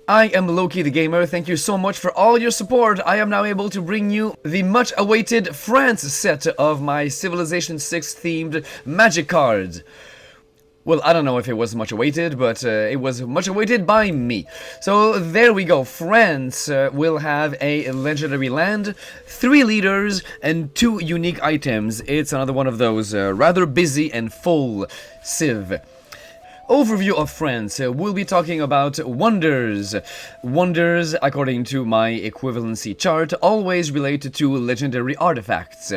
I am Loki the Gamer. Thank you so much for all your support. I am now able to bring you the much awaited France set of my Civilization 6 themed magic cards. Well, I don't know if it was much awaited, but it was much awaited by me. So there we go. France will have a legendary land, 3 leaders, and 2 unique items. It's another one of those rather busy and full Civ. Overview of France. We'll be talking about wonders. Wonders, according to my equivalency chart, always related to legendary artifacts.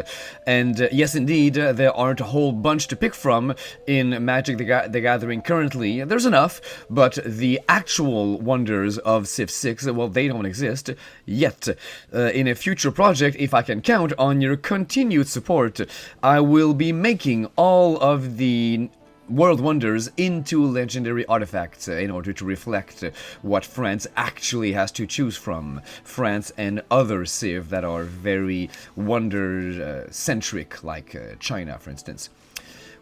And yes, indeed, there aren't a whole bunch to pick from in Magic the Gathering currently. There's enough, but the actual wonders of Civ 6, well, they don't exist yet. In a future project, if I can count on your continued support, I will be making all of the world wonders into legendary artifacts in order to reflect what France actually has to choose from. France and other Civ that are very wonder-centric, like China, for instance.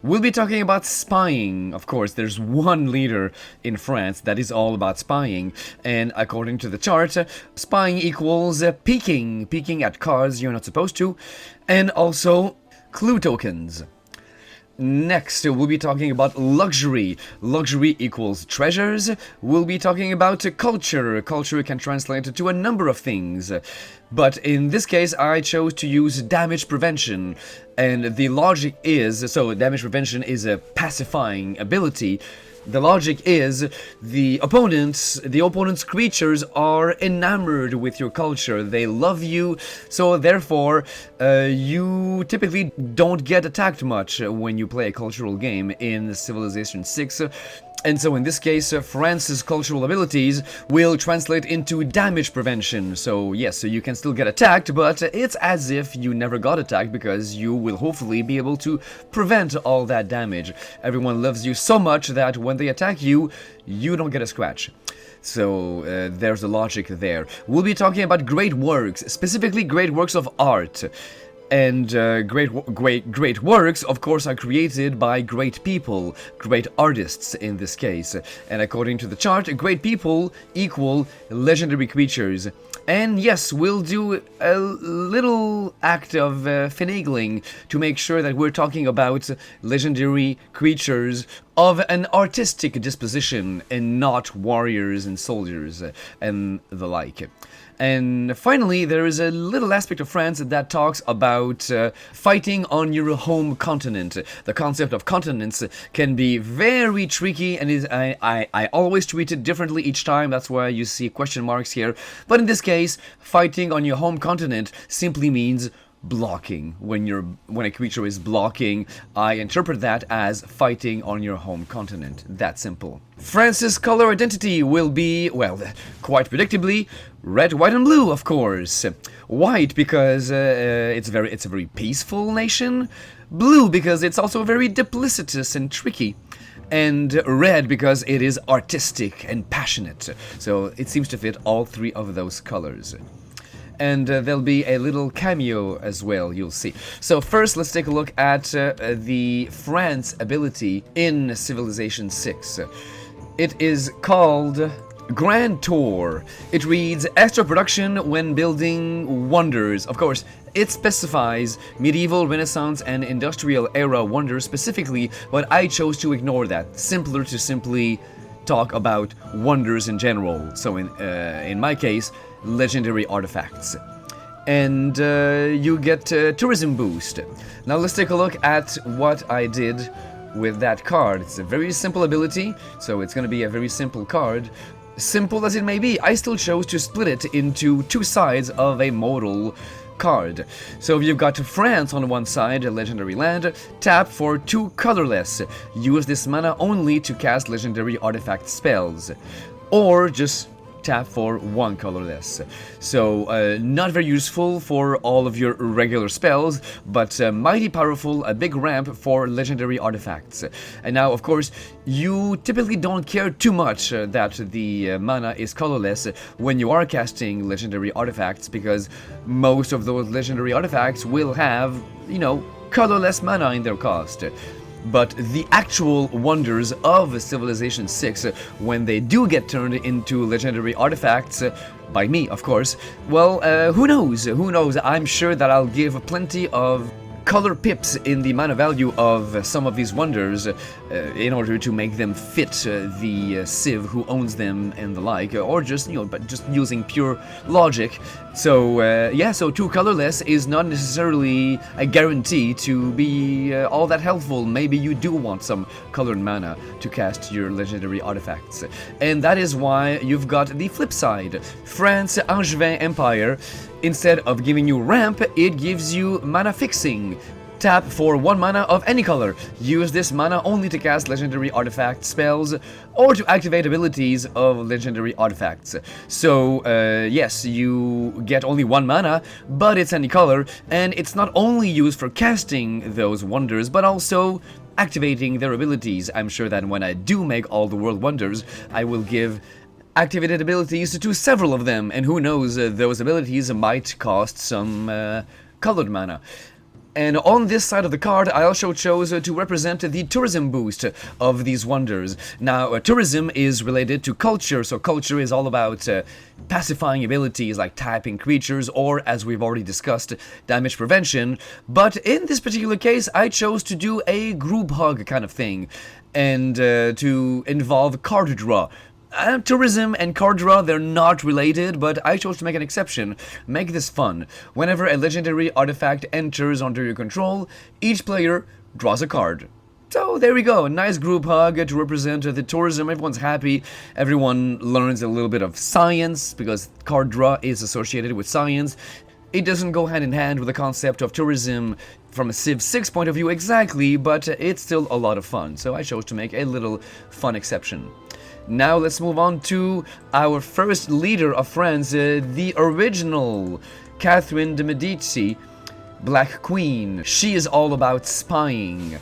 We'll be talking about spying. Of course, there's one leader in France that is all about spying, and according to the chart, spying equals peeking at cards you're not supposed to, and also clue tokens. Next, we'll be talking about luxury. Luxury equals treasures. We'll be talking about culture. Culture can translate to a number of things. But in this case, I chose to use damage prevention. And the logic is, so damage prevention is a pacifying ability. The logic is the opponent's creatures are enamored with your culture. They love you, so therefore you typically don't get attacked much when you play a cultural game in Civilization 6. And so in this case, France's cultural abilities will translate into damage prevention. So yes, so you can still get attacked, but it's as if you never got attacked because you will hopefully be able to prevent all that damage. Everyone loves you so much that when they attack you, you don't get a scratch. So there's the logic there. We'll be talking about great works, specifically great works of art. And great works, of course, are created by great people, great artists in this case. And according to the chart, great people equal legendary creatures. And yes, we'll do a little act of finagling to make sure that we're talking about legendary creatures of an artistic disposition and not warriors and soldiers and the like. And finally, there is a little aspect of France that talks about fighting on your home continent. The concept of continents can be very tricky, and I always treat it differently each time. That's why you see question marks here. But in this case, fighting on your home continent simply means blocking. When a creature is blocking, I interpret that as fighting on your home continent. That simple. France's color identity will be, well, quite predictably, red, white, and blue, of course. White because it's a very peaceful nation. Blue because it's also very duplicitous and tricky. And red because it is artistic and passionate. So it seems to fit all 3 of those colors. And there'll be a little cameo as well, you'll see. So first, let's take a look at the France ability in Civilization 6. It is called Grand Tour. It reads, extra production when building wonders. Of course, it specifies medieval, Renaissance, and industrial era wonders specifically, but I chose to ignore that. Simpler to simply talk about wonders in general. So in my case, legendary artifacts. And you get tourism boost. Now let's take a look at what I did with that card. It's a very simple ability, so it's going to be a very simple card. Simple as it may be, I still chose to split it into 2 sides of a modal card. So you've got France on one side, a legendary land, tap for 2 colorless. Use this mana only to cast legendary artifact spells. Or just tap for 1 colorless. So not very useful for all of your regular spells, but mighty powerful, a big ramp for legendary artifacts. And now, of course, you typically don't care too much that the mana is colorless when you are casting legendary artifacts, because most of those legendary artifacts will have, colorless mana in their cost. but the actual wonders of Civilization 6, when they do get turned into legendary artifacts, by me, of course, well, who knows? Who knows? I'm sure that I'll give plenty of color pips in the mana value of some of these wonders in order to make them fit the civ who owns them and the like, or just, but just using pure logic. So yeah, so 2 colorless is not necessarily a guarantee to be all that helpful. Maybe you do want some colored mana to cast your legendary artifacts. And that is why you've got the flip side. France Angevin Empire, instead of giving you ramp, it gives you mana fixing. Tap for 1 mana of any color. Use this mana only to cast legendary artifact spells or to activate abilities of legendary artifacts. So, yes, you get only 1 mana, but it's any color, and it's not only used for casting those wonders, but also activating their abilities. I'm sure that when I do make all the world wonders, I will give activated abilities to several of them, and who knows, those abilities might cost some colored mana. And on this side of the card, I also chose to represent the tourism boost of these wonders. Now, tourism is related to culture, so culture is all about pacifying abilities like typing creatures, or, as we've already discussed, damage prevention. But in this particular case, I chose to do a group hug kind of thing, and to involve card draw. Tourism and card draw, they're not related, but I chose to make an exception. Make this fun. Whenever a legendary artifact enters under your control, each player draws a card. So there we go, a nice group hug to represent the tourism. Everyone's happy, everyone learns a little bit of science, because card draw is associated with science. It doesn't go hand in hand with the concept of tourism from a Civ 6 point of view exactly, but it's still a lot of fun, so I chose to make a little fun exception. Now let's move on to our first leader of France, the original Catherine de Medici, Black Queen. She is all about spying.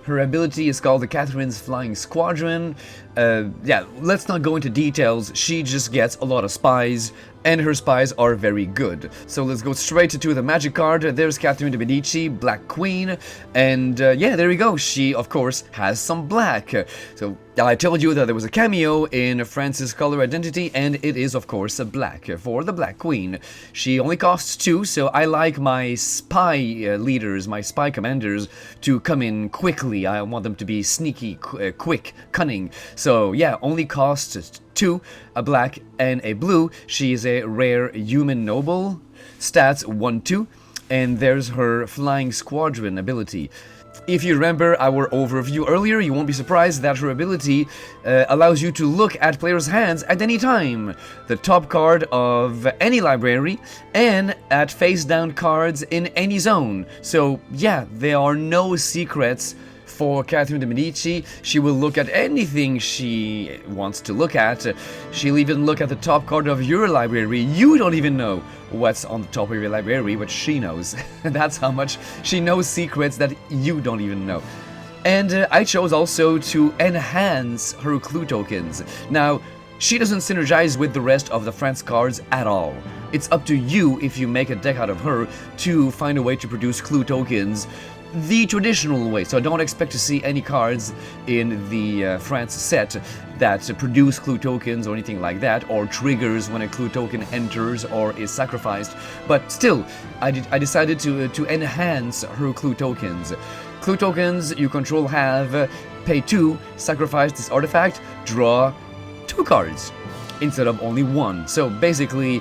Her ability is called the Catherine's Flying Squadron. Yeah, let's not go into details. She just gets a lot of spies, and her spies are very good. So let's go straight to the magic card. There's Catherine de Medici, Black Queen, and yeah, there we go. She, of course, has some black. So I told you that there was a cameo in France's color identity, and it is, of course, black for the Black Queen. She only costs 2, so I like my spy leaders, my spy commanders, to come in quickly. I want them to be sneaky, quick, cunning. So yeah, only costs 2, a black and a blue. She is a rare human noble, stats 1-2, and there's her Flying Squadron ability. If you remember our overview earlier, you won't be surprised that her ability allows you to look at players' hands at any time, the top card of any library, and at face-down cards in any zone. So yeah, there are no secrets for Catherine de Medici. She will look at anything she wants to look at. She'll even look at the top card of your library. You don't even know what's on the top of your library, but she knows. That's how much she knows secrets that you don't even know. And I chose also to enhance her clue tokens. Now, she doesn't synergize with the rest of the France cards at all. It's up to you, if you make a deck out of her, to find a way to produce clue tokens the traditional way. So don't expect to see any cards in the France set that produce clue tokens or anything like that, or triggers when a clue token enters or is sacrificed. But still, I decided to enhance her clue tokens. Clue tokens you control have pay 2, sacrifice this artifact, draw 2 cards instead of only 1. So basically,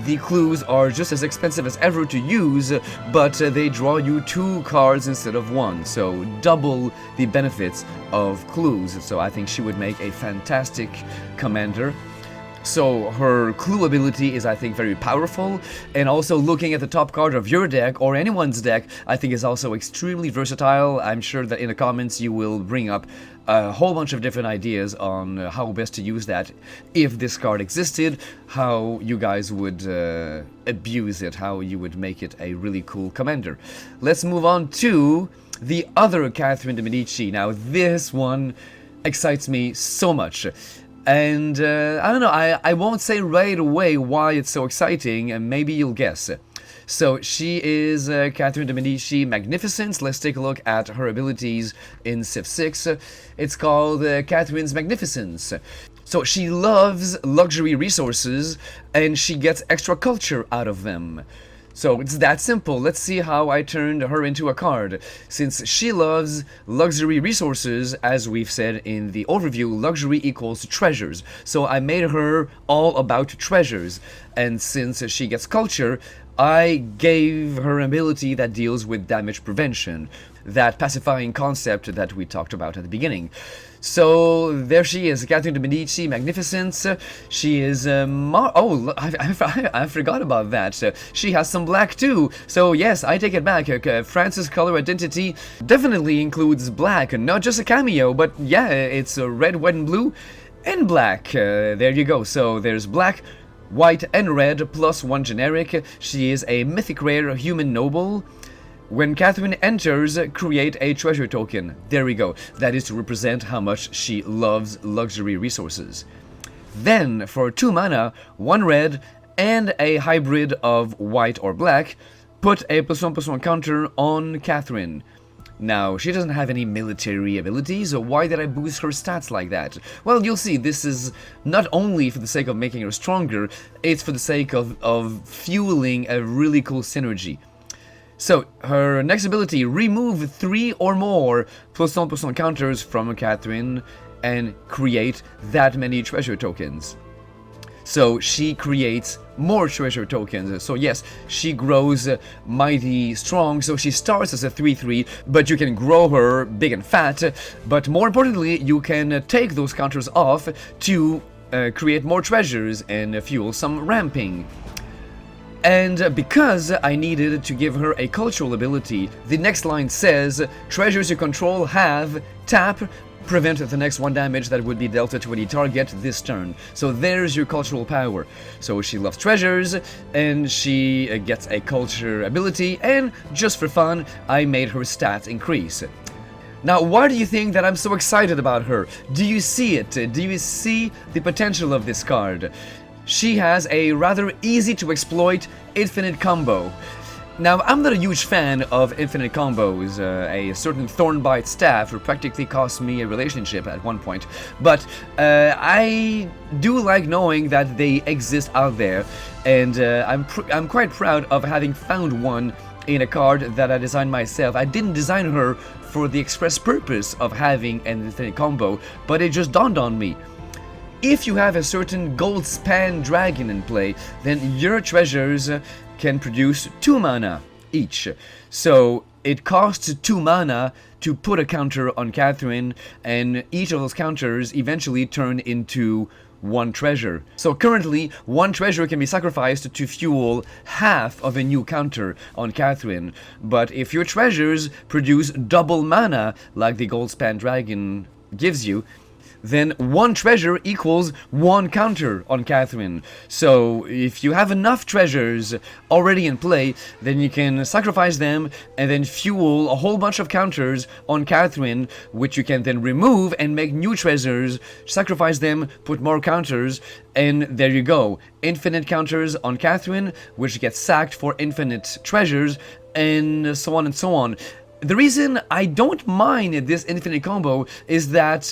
the clues are just as expensive as ever to use, but they draw you 2 cards instead of 1, so double the benefits of clues. So I think she would make a fantastic commander. So her clue ability is, I think, very powerful, and also looking at the top card of your deck or anyone's deck, I think is also extremely versatile. I'm sure that in the comments you will bring up a whole bunch of different ideas on how best to use that if this card existed, how you guys would abuse it, how you would make it a really cool commander. Let's move on to the other Catherine de Medici. Now this one excites me so much. And I don't know, I won't say right away why it's so exciting, and maybe you'll guess. So she is Catherine de Medici Magnificence. Let's take a look at her abilities in Civ 6. It's called Catherine's Magnificence. So she loves luxury resources and she gets extra culture out of them. So it's that simple. Let's see how I turned her into a card. Since she loves luxury resources, as we've said in the overview, luxury equals treasures. So I made her all about treasures. And since she gets culture, I gave her an ability that deals with damage prevention, that pacifying concept that we talked about at the beginning. So there she is, Catherine de Medici Magnificence. She is I forgot about that. She has some black too. So yes, I take it back. France's color identity definitely includes black, not just a cameo, but yeah, it's red, white, and blue, and black. There you go. So there's black, white, and red plus one generic. She is a mythic rare human noble. When Catherine enters, create a treasure token. There we go. That is to represent how much she loves luxury resources. Then, for 2 mana, 1 red, and a hybrid of white or black, put a +1/+1 counter on Catherine. Now, she doesn't have any military abilities, so why did I boost her stats like that? Well, you'll see, this is not only for the sake of making her stronger, it's for the sake of fueling a really cool synergy. So, her next ability, remove 3 or more +1/+1 counters from Catherine and create that many treasure tokens. So she creates more treasure tokens. So yes, she grows mighty strong. So she starts as a 3/3, but you can grow her big and fat. But more importantly, you can take those counters off to create more treasures and fuel some ramping. And because I needed to give her a cultural ability, the next line says, treasures you control have tap, prevent the next 1 damage that would be dealt to any target this turn. So there's your cultural power. So she loves treasures, and she gets a culture ability, and just for fun, I made her stats increase. Now, why do you think that I'm so excited about her? Do you see it? Do you see the potential of this card? She has a rather easy to exploit infinite combo. Now, I'm not a huge fan of infinite combos. A certain Thornbite staff practically cost me a relationship at one point. But I do like knowing that they exist out there, and I'm quite proud of having found one in a card that I designed myself. I didn't design her for the express purpose of having an infinite combo, but it just dawned on me. If you have a certain gold span dragon in play, then your treasures can produce 2 mana each. So it costs 2 mana to put a counter on Catherine, and each of those counters eventually turn into 1 treasure. So currently, 1 treasure can be sacrificed to fuel half of a new counter on Catherine. But if your treasures produce double mana, like the gold span dragon gives you, then 1 treasure equals 1 counter on Catherine. So if you have enough treasures already in play, then you can sacrifice them and then fuel a whole bunch of counters on Catherine, which you can then remove and make new treasures, sacrifice them, put more counters, and there you go. Infinite counters on Catherine, which gets sacked for infinite treasures, and so on and so on. The reason I don't mind this infinite combo is that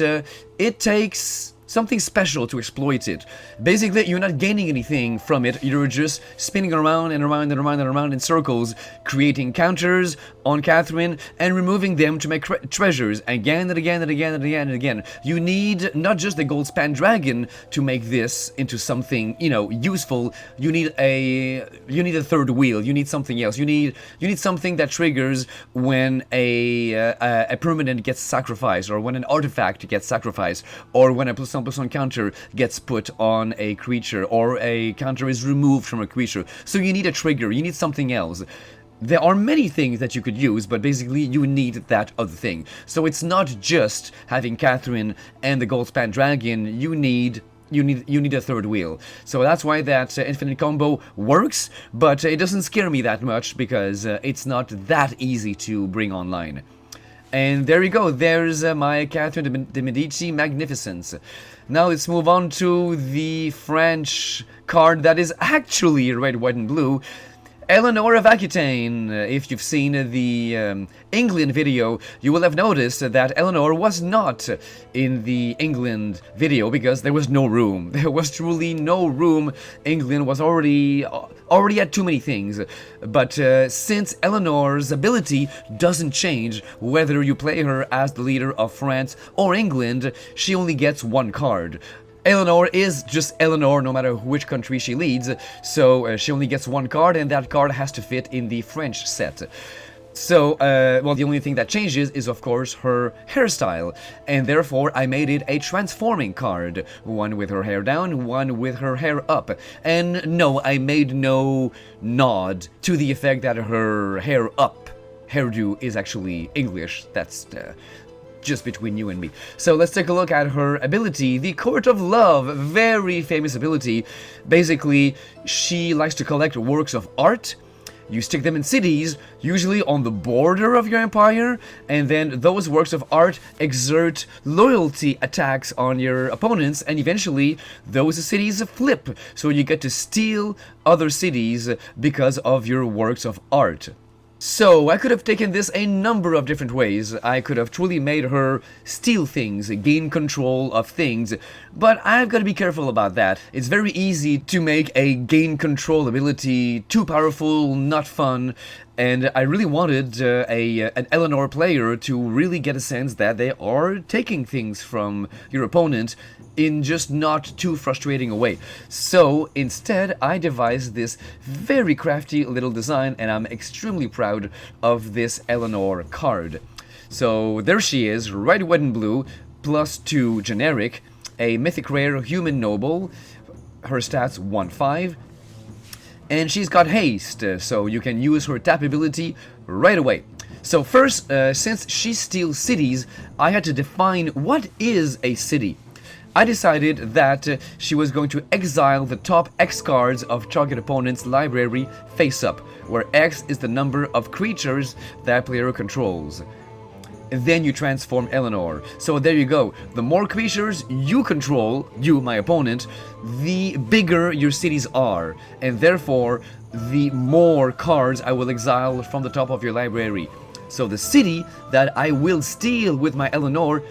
it takes something special to exploit it. Basically, you're not gaining anything from it, you're just spinning around and around and around and around in circles, creating counters on Catherine and removing them to make treasures again and again and again and again and again. You need not just the gold span dragon to make this into something, useful. You need a 3rd wheel. You need something else. You need something that triggers when a permanent gets sacrificed, or when an artifact gets sacrificed, or when a +1/+1 counter gets put on a creature, or a counter is removed from a creature. So you need a trigger. You need something else. There are many things that you could use, but basically you need that other thing. So it's not just having Catherine and the gold span dragon. You need a 3rd wheel. So that's why that infinite combo works, but it doesn't scare me that much because it's not that easy to bring online. And there you go, there's my Catherine de Medici Magnificence. Now let's move on to the French card that is actually red, white, and blue. Eleanor of Aquitaine. If you've seen the England video, you will have noticed that Eleanor was not in the England video because there was no room. There was truly no room. England was already had too many things. But since Eleanor's ability doesn't change whether you play her as the leader of France or England, she only gets one card. Eleanor is just Eleanor no matter which country she leads, so she only gets one card, and that card has to fit in the French set. So, well, the only thing that changes is, of course, her hairstyle, and therefore I made it a transforming card. One with her hair down, one with her hair up. And no, I made no nod to the effect that her hair up hairdo is actually English. That's just between you and me. So let's take a look at her ability, the Court of Love, very famous ability. Basically, she likes to collect works of art. You stick them in cities, usually on the border of your empire, and then those works of art exert loyalty attacks on your opponents, and eventually those cities flip, so you get to steal other cities because of your works of art. So, I could have taken this a number of different ways. I could have truly made her steal things, gain control of things, but I've got to be careful about that. It's very easy to make a gain control ability too powerful, not fun, and I really wanted an Eleanor player to really get a sense that they are taking things from your opponent in just not too frustrating a way. So instead, I devised this very crafty little design, and I'm extremely proud of this Eleanor card. So there she is, red, white, and blue, +2 generic, a mythic rare human noble, her stats 1/5, and she's got haste, so you can use her tap ability right away. So first, since she steals cities, I had to define what is a city. I decided that she was going to exile the top X cards of target opponent's library face up, where X is the number of creatures that player controls. Then you transform Eleanor. So there you go. The more creatures you control, you, my opponent, the bigger your cities are, and therefore the more cards I will exile from the top of your library. So the city that I will steal with my Eleanor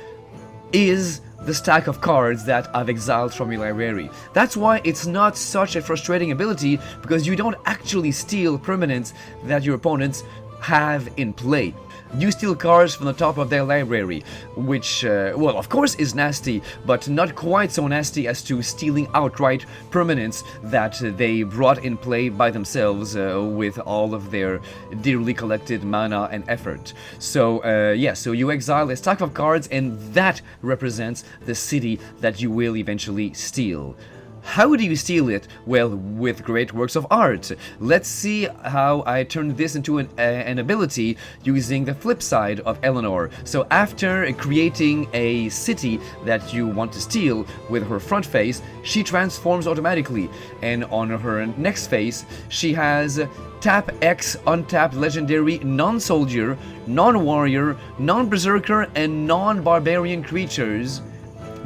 is the stack of cards that I've exiled from your library. That's why it's not such a frustrating ability, because you don't actually steal permanents that your opponents have in play. You steal cards from the top of their library, which, well, of course is nasty, but not quite so nasty as to stealing outright permanents that they brought in play by themselves with all of their dearly collected mana and effort. So, yeah, so you exile a stack of cards, and that represents the city that you will eventually steal. How do you steal it? Well, with great works of art. Let's see how I turned this into an ability using the flip side of Eleanor. So after creating a city that you want to steal with her front face, she transforms automatically, and on her next face, she has tap X, untap legendary non-soldier, non-warrior, non-berserker, and non-barbarian creatures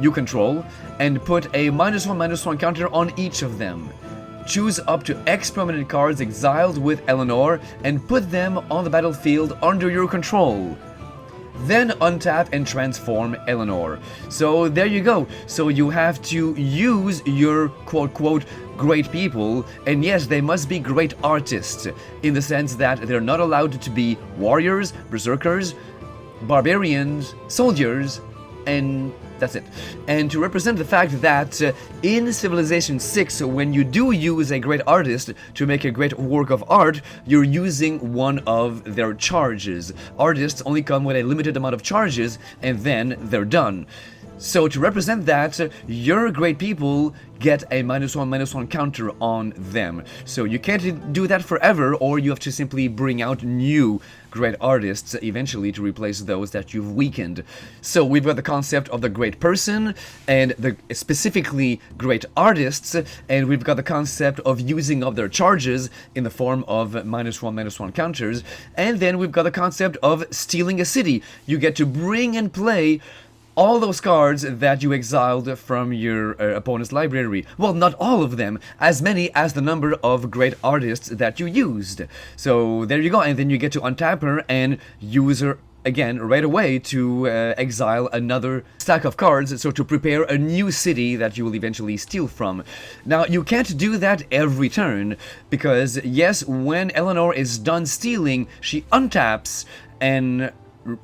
you control, and put a -1/-1 counter on each of them. Choose up to X permanent cards exiled with Eleanor and put them on the battlefield under your control. Then untap and transform Eleanor. So there you go. So you have to use your quote-quote great people, and yes, they must be great artists, in the sense that they're not allowed to be warriors, berserkers, barbarians, soldiers, and that's it. And to represent the fact that in Civilization 6, when you do use a great artist to make a great work of art, you're using one of their charges. Artists only come with a limited amount of charges, and then they're done. So to represent that, your great people get a -1/-1 counter on them. So you can't do that forever, or you have to simply bring out new great artists eventually to replace those that you've weakened. So we've got the concept of the great person, and the specifically great artists, and we've got the concept of using up their charges in the form of -1/-1 counters, and then we've got the concept of stealing a city. You get to bring and play all those cards that you exiled from your opponent's library. Well, not all of them, as many as the number of great artists that you used. So there you go, and then you get to untap her and use her again right away to exile another stack of cards, so to prepare a new city that you will eventually steal from. Now, you can't do that every turn, because yes, when Eleanor is done stealing, she untaps and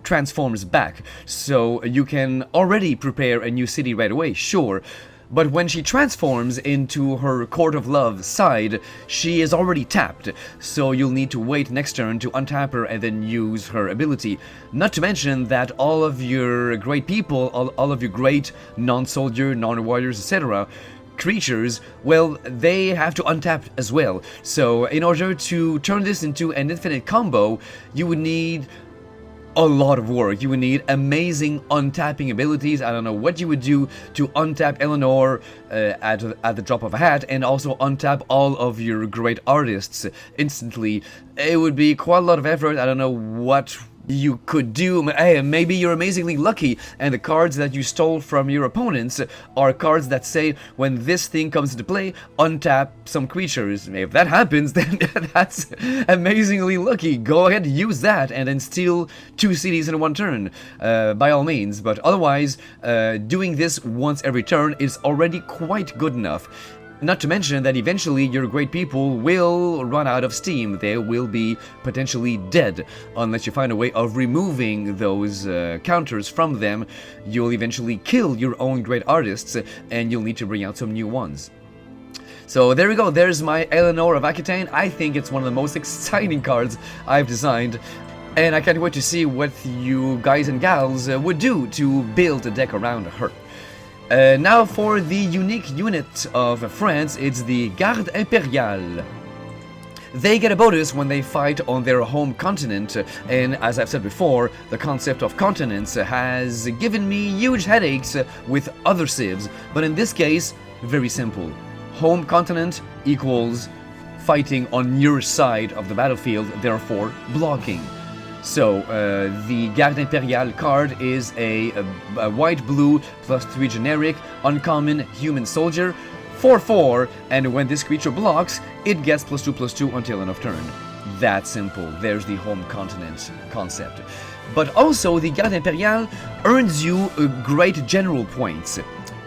transforms back, so you can already prepare a new city right away, sure. But when she transforms into her Court of Love side, she is already tapped, so you'll need to wait next turn to untap her and then use her ability. Not to mention that all of your great people, all of your great non-soldier, non-warriors, etc., creatures, well, they have to untap as well. So in order to turn this into an infinite combo, you would need a lot of work. You would need amazing untapping abilities. I don't know what you would do to untap Eleanor at the drop of a hat, and also untap all of your great artists instantly. It would be quite a lot of effort. I don't know what you could do. Hey, maybe you're amazingly lucky and the cards that you stole from your opponents are cards that say, when this thing comes into play, untap some creatures. If that happens, then that's amazingly lucky. Go ahead, use that, and then steal 2 cities in one turn, by all means. But otherwise, doing this once every turn is already quite good enough. Not to mention that eventually your great people will run out of steam. They will be potentially dead unless you find a way of removing those counters from them. You'll eventually kill your own great artists, and you'll need to bring out some new ones. So there we go, there's my Eleanor of Aquitaine. I think it's one of the most exciting cards I've designed, and I can't wait to see what you guys and gals would do to build a deck around her. Now for the unique unit of France, it's the Garde Impériale. They get a bonus when they fight on their home continent, and as I've said before, the concept of continents has given me huge headaches with other civs, but in this case, very simple. Home continent equals fighting on your side of the battlefield, therefore blocking. So, the Garde Impériale card is a white-blue +3 generic, uncommon human soldier, 4/4, and when this creature blocks, it gets +2/+2 until end of turn. That simple. There's the home continent concept. But also, the Garde Impériale earns you great general points.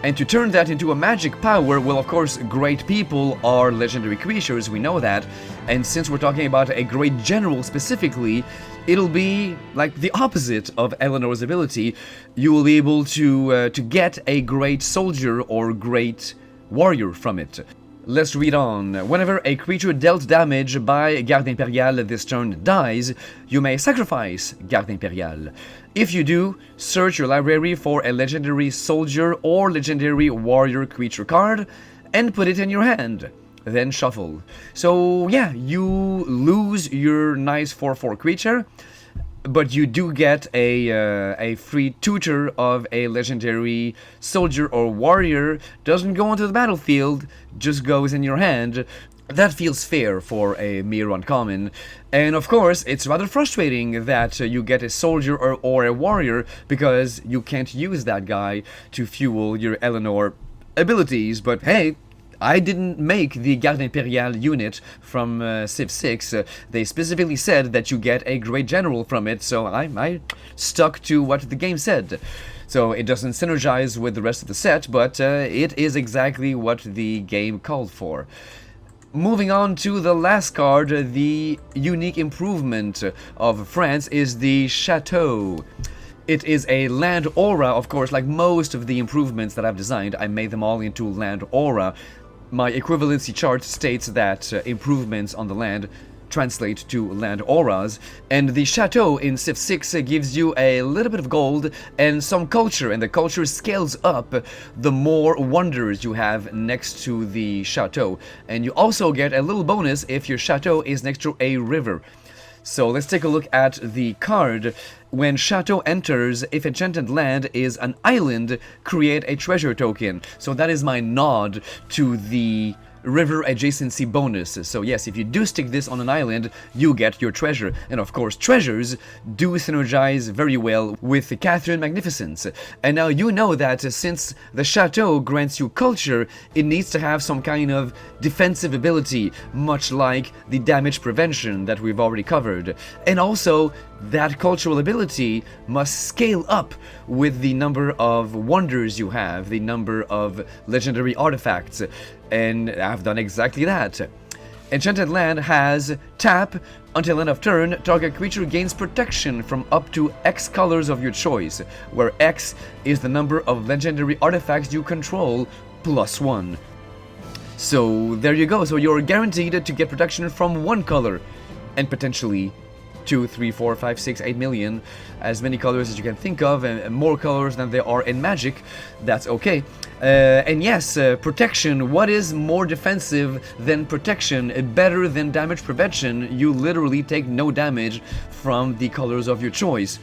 And to turn that into a magic power, well, of course, great people are legendary creatures, we know that. And since we're talking about a great general specifically, it'll be like the opposite of Eleanor's ability. You will be able to get a great soldier or great warrior from it. Let's read on. Whenever a creature dealt damage by Garde Impériale this turn dies, you may sacrifice Garde Impériale. If you do, search your library for a legendary soldier or legendary warrior creature card and put it in your hand. Then shuffle. So yeah, you lose your nice 4/4 creature, but you do get a free tutor of a legendary soldier or warrior. Doesn't go onto the battlefield, just goes in your hand. That feels fair for a mere uncommon. And of course, it's rather frustrating that you get a soldier or a warrior, because you can't use that guy to fuel your Eleanor abilities. But hey, I didn't make the Garde Impériale unit from Civ 6. They specifically said that you get a great general from it, so I stuck to what the game said. So it doesn't synergize with the rest of the set, but it is exactly what the game called for. Moving on to the last card, the unique improvement of France is the Chateau. It is a land aura, of course. Like most of the improvements that I've designed, I made them all into land aura. My equivalency chart states that improvements on the land translate to land auras, and the Chateau in Civ 6 gives you a little bit of gold and some culture, and the culture scales up the more wonders you have next to the Chateau. And you also get a little bonus if your Chateau is next to a river. So let's take a look at the card. When Chateau enters, if enchanted land is an island, create a treasure token. So that is my nod to the river adjacency bonus. So yes, if you do stick this on an island, you get your treasure. And of course, treasures do synergize very well with Catherine Magnificence. And now you know that since the chateau grants you culture, it needs to have some kind of defensive ability, much like the damage prevention that we've already covered. And also, that cultural ability must scale up with the number of wonders you have, the number of legendary artifacts, and I've done exactly that. Enchanted Land has tap until end of turn, target creature gains protection from up to X colors of your choice, where X is the number of legendary artifacts you control plus 1. So there you go, so you're guaranteed to get protection from one color, and potentially 2, 3, 4, 5, 6, 8 million, as many colors as you can think of, and more colors than there are in Magic. That's okay. And yes, protection. What is more defensive than protection? Better than damage prevention? You literally take no damage from the colors of your choice.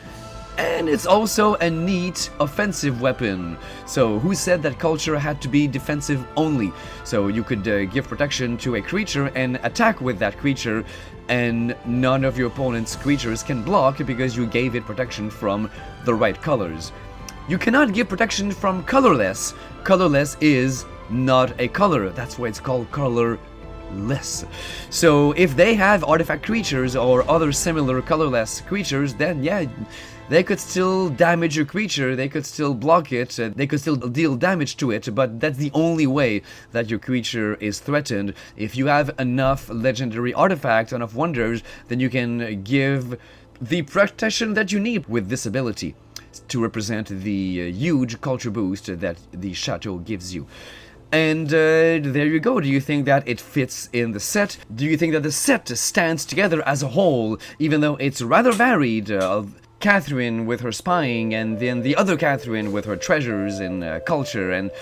And it's also a neat offensive weapon. So who said that culture had to be defensive only? So you could give protection to a creature and attack with that creature, and none of your opponent's creatures can block because you gave it protection from the right colors. You cannot give protection from colorless. Colorless is not a color. That's why it's called colorless. So if they have artifact creatures or other similar colorless creatures, then yeah, they could still damage your creature, they could still block it, they could still deal damage to it, but that's the only way that your creature is threatened. If you have enough legendary artifacts, enough wonders, then you can give the protection that you need with this ability to represent the huge culture boost that the chateau gives you. And there you go. Do you think that it fits in the set? Do you think that the set stands together as a whole, even though it's rather varied? Catherine with her spying, and then the other Catherine with her treasures and culture, and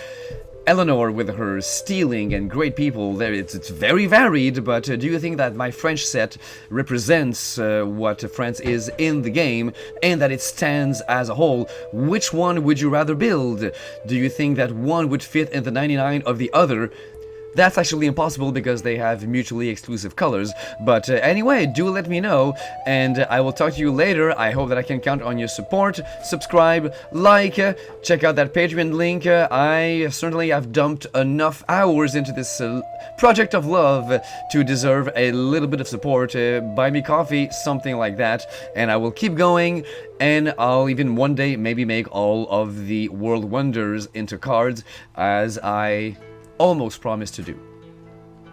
Eleanor with her stealing and great people. There, it's very varied, but do you think that my French set represents what France is in the game, and that it stands as a whole? Which one would you rather build? Do you think that one would fit in the 99 of the other? That's actually impossible because they have mutually exclusive colors. But anyway, do let me know, and I will talk to you later. I hope that I can count on your support. Subscribe, like, check out that Patreon link. I certainly have dumped enough hours into this project of love to deserve a little bit of support. Buy me coffee, something like that, and I will keep going, and I'll even one day maybe make all of the World Wonders into cards, as I almost promised to do.